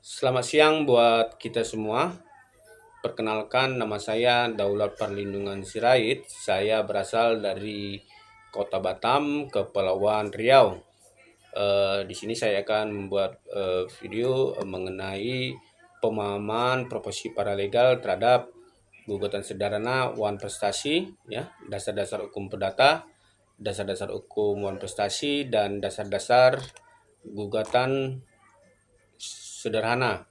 Selamat siang buat kita semua. Perkenalkan, nama saya Daulat Perlindungan Sirait. Saya berasal dari Kota Batam, Kepulauan Riau. Di sini saya akan membuat video mengenai pemahaman profesi paralegal terhadap gugatan sederhana wan prestasi, ya, dasar-dasar hukum perdata, dasar-dasar hukum wan prestasi, dan dasar-dasar gugatan sederhana.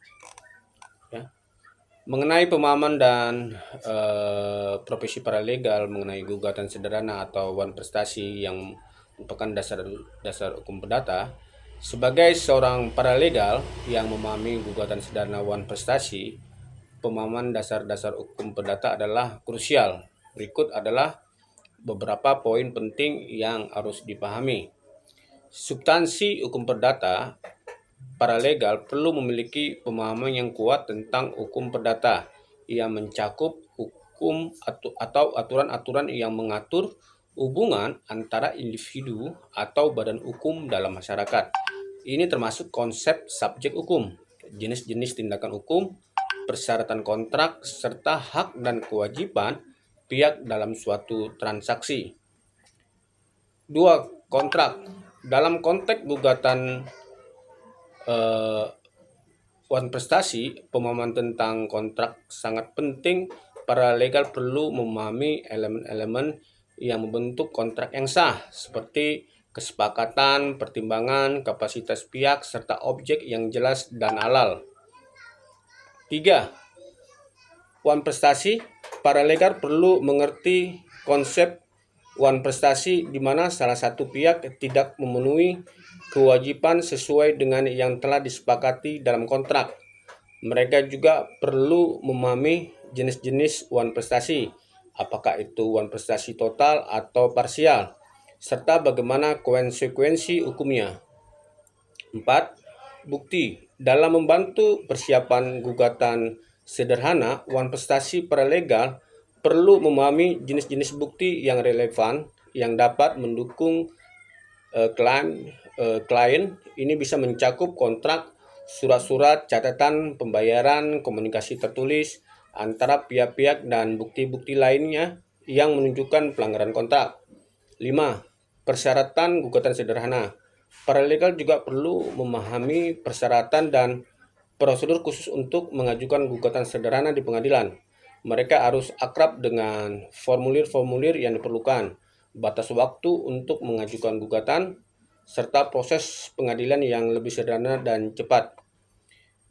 Ya. Mengenai pemahaman dan profesi paralegal mengenai gugatan sederhana atau wan prestasi yang merupakan dasar hukum perdata, sebagai seorang paralegal yang memahami gugatan sederhana wan prestasi, pemahaman dasar-dasar hukum perdata adalah krusial. Berikut adalah beberapa poin penting yang harus dipahami. Substansi hukum perdata, paralegal perlu memiliki pemahaman yang kuat tentang hukum perdata yang mencakup hukum atau aturan-aturan yang mengatur hubungan antara individu atau badan hukum dalam masyarakat. Ini termasuk konsep subjek hukum, jenis-jenis tindakan hukum, persyaratan kontrak, serta hak dan kewajiban pihak dalam suatu transaksi. 2. Kontrak. Dalam konteks gugatan wan prestasi, pemahaman tentang kontrak sangat penting. Paralegal perlu memahami elemen-elemen yang membentuk kontrak yang sah, seperti kesepakatan, pertimbangan, kapasitas pihak, serta objek yang jelas dan halal. 3. Wan prestasi. Paralegal perlu mengerti konsep wan prestasi di mana salah satu pihak tidak memenuhi kewajiban sesuai dengan yang telah disepakati dalam kontrak. Mereka juga perlu memahami jenis-jenis wan prestasi, apakah itu wan prestasi total atau parsial, serta bagaimana konsekuensi hukumnya. 4. Bukti. Dalam membantu persiapan gugatan sederhana, wan prestasi paralegal perlu memahami jenis-jenis bukti yang relevan yang dapat mendukung klien. Ini bisa mencakup kontrak, surat-surat, catatan pembayaran, komunikasi tertulis antara pihak-pihak, dan bukti-bukti lainnya yang menunjukkan pelanggaran kontrak. 5. Persyaratan gugatan sederhana. Paralegal juga perlu memahami persyaratan dan prosedur khusus untuk mengajukan gugatan sederhana di pengadilan. Mereka harus akrab dengan formulir-formulir yang diperlukan, batas waktu untuk mengajukan gugatan, serta proses pengadilan yang lebih sederhana dan cepat.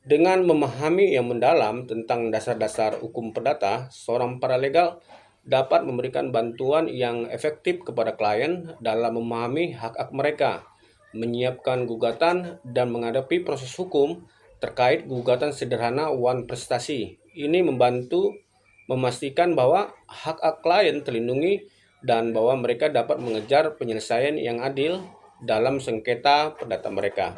Dengan memahami yang mendalam tentang dasar-dasar hukum perdata, seorang paralegal dapat memberikan bantuan yang efektif kepada klien dalam memahami hak-hak mereka, menyiapkan gugatan, dan menghadapi proses hukum terkait gugatan sederhana wan prestasi. Ini membantu memastikan bahwa hak-hak klien terlindungi dan bahwa mereka dapat mengejar penyelesaian yang adil dalam sengketa perdata mereka.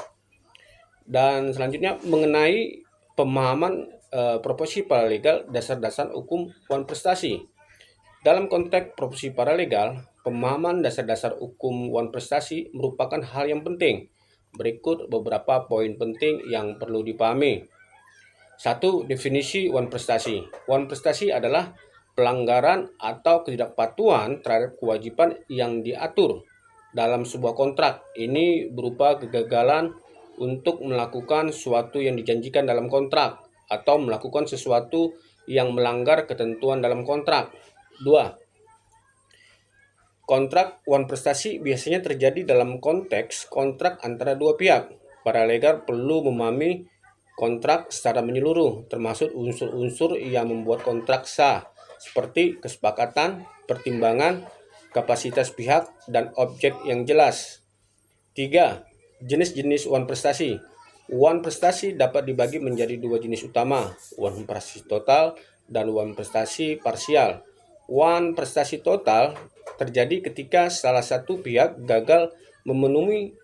Dan selanjutnya mengenai pemahaman profesi paralegal, dasar-dasar hukum wan prestasi. Dalam konteks profesi paralegal, pemahaman dasar-dasar hukum wan prestasi merupakan hal yang penting. Berikut beberapa poin penting yang perlu dipahami. 1. Definisi wan prestasi. Wan prestasi adalah pelanggaran atau ketidakpatuhan terhadap kewajiban yang diatur dalam sebuah kontrak. Ini berupa kegagalan untuk melakukan sesuatu yang dijanjikan dalam kontrak atau melakukan sesuatu yang melanggar ketentuan dalam kontrak. 2. Kontrak wan prestasi biasanya terjadi dalam konteks kontrak antara dua pihak. Paralegal perlu memahami kontrak secara menyeluruh, termasuk unsur-unsur yang membuat kontrak sah, seperti kesepakatan, pertimbangan, kapasitas pihak, dan objek yang jelas. 3. Jenis-jenis wan prestasi. Wan prestasi dapat dibagi menjadi dua jenis utama, wan prestasi total dan wan prestasi parsial. Wan prestasi total terjadi ketika salah satu pihak gagal memenuhi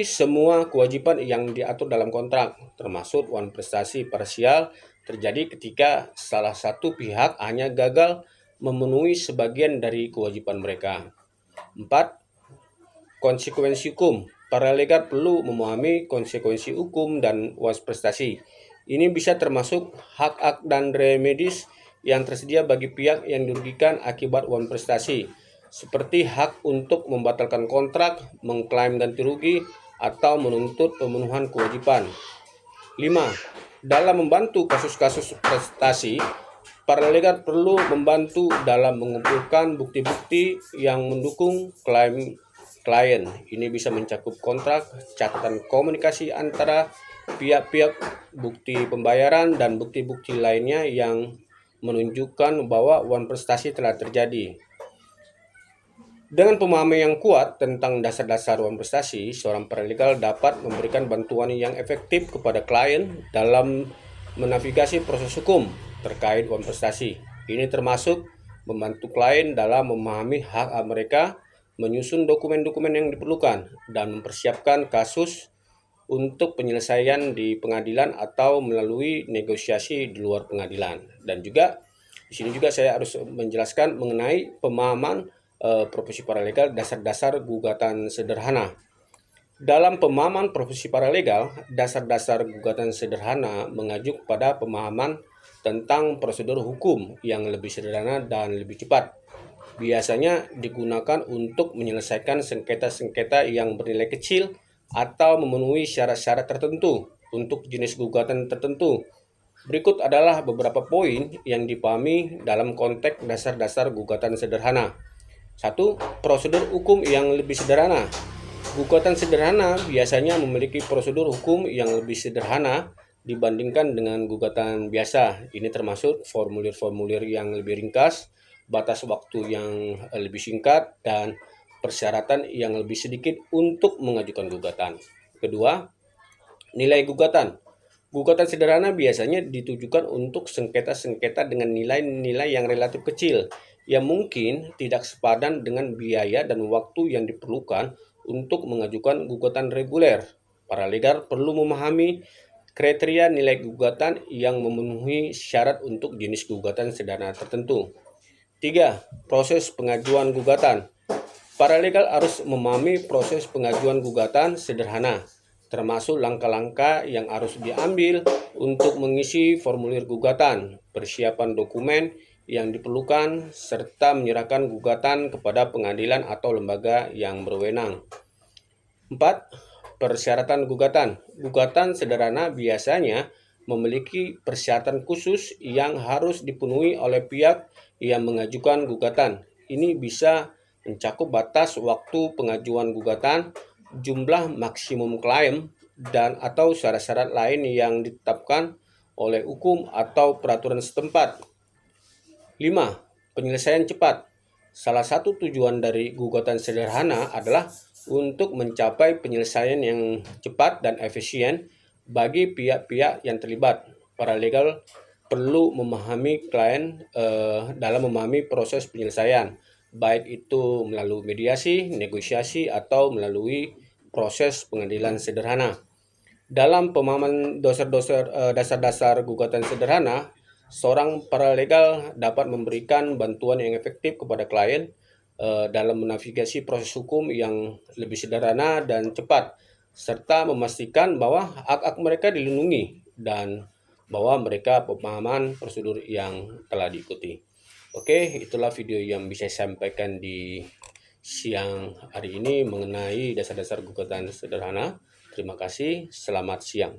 semua kewajiban yang diatur dalam kontrak, termasuk wan prestasi parsial terjadi ketika salah satu pihak hanya gagal memenuhi sebagian dari kewajiban mereka. 4. Konsekuensi hukum. paralegal perlu memahami konsekuensi hukum dan uas prestasi. Ini bisa termasuk hak-hak dan remedis yang tersedia bagi pihak yang dirugikan akibat uang prestasi, seperti hak untuk membatalkan kontrak, mengklaim ganti rugi, atau menuntut pemenuhan kewajiban. 5. Dalam membantu kasus-kasus prestasi, paralegal perlu membantu dalam mengumpulkan bukti-bukti yang mendukung klaim klien. Ini bisa mencakup kontrak, catatan komunikasi antara pihak-pihak, bukti pembayaran, dan bukti-bukti lainnya yang menunjukkan bahwa uang prestasi telah terjadi. Dengan pemahaman yang kuat tentang dasar-dasar uang prestasi, seorang paralegal dapat memberikan bantuan yang efektif kepada klien dalam menavigasi proses hukum terkait uang prestasi. Ini termasuk membantu klien dalam memahami hak mereka, menyusun dokumen-dokumen yang diperlukan, dan mempersiapkan kasus untuk penyelesaian di pengadilan atau melalui negosiasi di luar pengadilan. Dan juga di sini juga saya harus menjelaskan mengenai pemahaman profesi paralegal, dasar-dasar gugatan sederhana. Dalam pemahaman profesi paralegal, dasar-dasar gugatan sederhana mengajuk pada pemahaman tentang prosedur hukum yang lebih sederhana dan lebih cepat. Biasanya digunakan untuk menyelesaikan sengketa-sengketa yang bernilai kecil atau memenuhi syarat-syarat tertentu untuk jenis gugatan tertentu. Berikut adalah beberapa poin yang dipahami dalam konteks dasar-dasar gugatan sederhana. 1. Prosedur hukum yang lebih sederhana. Gugatan sederhana biasanya memiliki prosedur hukum yang lebih sederhana dibandingkan dengan gugatan biasa. Ini termasuk formulir-formulir yang lebih ringkas, batas waktu yang lebih singkat, dan persyaratan yang lebih sedikit untuk mengajukan gugatan. Kedua, nilai gugatan. Gugatan sederhana biasanya ditujukan untuk sengketa-sengketa dengan nilai-nilai yang relatif kecil, yang mungkin tidak sepadan dengan biaya dan waktu yang diperlukan untuk mengajukan gugatan reguler. Paralegal perlu memahami kriteria nilai gugatan yang memenuhi syarat untuk jenis gugatan sederhana tertentu. 3. Proses pengajuan gugatan. Paralegal harus memahami proses pengajuan gugatan sederhana, termasuk langkah-langkah yang harus diambil untuk mengisi formulir gugatan, persiapan dokumen yang diperlukan, serta menyerahkan gugatan kepada pengadilan atau lembaga yang berwenang. 4. Persyaratan gugatan. Gugatan sederhana biasanya memiliki persyaratan khusus yang harus dipenuhi oleh pihak yang mengajukan gugatan. Ini bisa mencakup batas waktu pengajuan gugatan, jumlah maksimum klaim, dan atau syarat-syarat lain yang ditetapkan oleh hukum atau peraturan setempat. 5. Penyelesaian cepat. Salah satu tujuan dari gugatan sederhana adalah untuk mencapai penyelesaian yang cepat dan efisien bagi pihak-pihak yang terlibat. Paralegal perlu memahami klien dalam memahami proses penyelesaian, baik itu melalui mediasi, negosiasi, atau melalui proses pengadilan sederhana. Dalam pemahaman dasar-dasar gugatan sederhana, seorang paralegal dapat memberikan bantuan yang efektif kepada klien dalam menavigasi proses hukum yang lebih sederhana dan cepat, serta memastikan bahwa hak-hak mereka dilindungi dan bahwa mereka pemahaman prosedur yang telah diikuti. Oke, itulah video yang bisa saya sampaikan di siang hari ini mengenai dasar-dasar gugatan sederhana. Terima kasih, selamat siang.